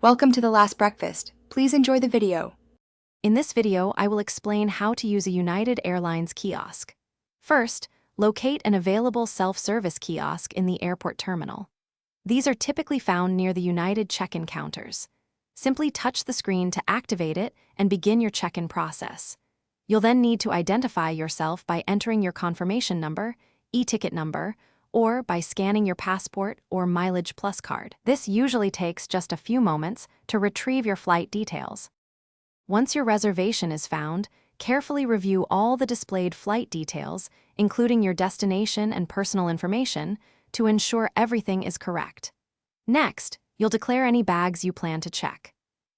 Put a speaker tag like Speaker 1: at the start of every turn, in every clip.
Speaker 1: Welcome to the last breakfast. Please enjoy the video.
Speaker 2: In this video, I will explain how to use a United Airlines kiosk. First, locate an available self-service kiosk in the airport terminal. These are typically found near the United check-in counters. Simply touch the screen to activate it and begin your check-in process. You'll then need to identify yourself by entering your confirmation number, e-ticket number, or by scanning your passport or Mileage Plus card. This usually takes just a few moments to retrieve your flight details. Once your reservation is found, carefully review all the displayed flight details, including your destination and personal information, to ensure everything is correct. Next, you'll declare any bags you plan to check.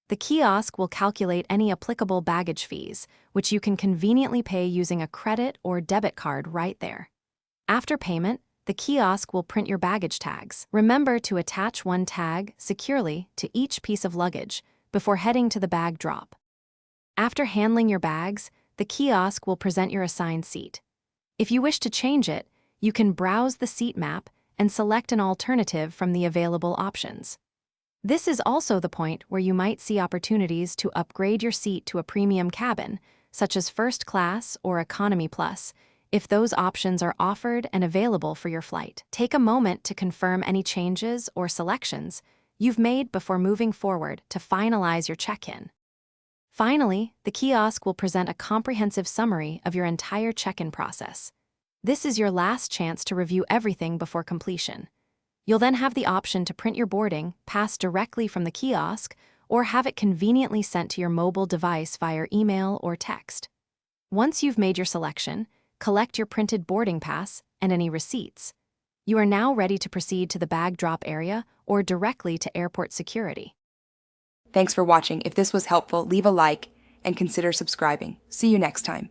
Speaker 2: The kiosk will calculate any applicable baggage fees, which you can conveniently pay using a credit or debit card right there. After payment, the kiosk will print your baggage tags. Remember to attach one tag securely to each piece of luggage before heading to the bag drop. After handling your bags, the kiosk will present your assigned seat. If you wish to change it, you can browse the seat map and select an alternative from the available options. This is also the point where you might see opportunities to upgrade your seat to a premium cabin, such as First Class or Economy Plus, if those options are offered and available for your flight. Take a moment to confirm any changes or selections you've made before moving forward to finalize your check-in. Finally, the kiosk will present a comprehensive summary of your entire check-in process. This is your last chance to review everything before completion. You'll then have the option to print your boarding pass directly from the kiosk or have it conveniently sent to your mobile device via email or text. Once you've made your selection, collect your printed boarding pass and any receipts. You are now ready to proceed to the bag drop area or directly to airport security.
Speaker 1: Thanks for watching. If this was helpful, leave a like and consider subscribing. See you next time.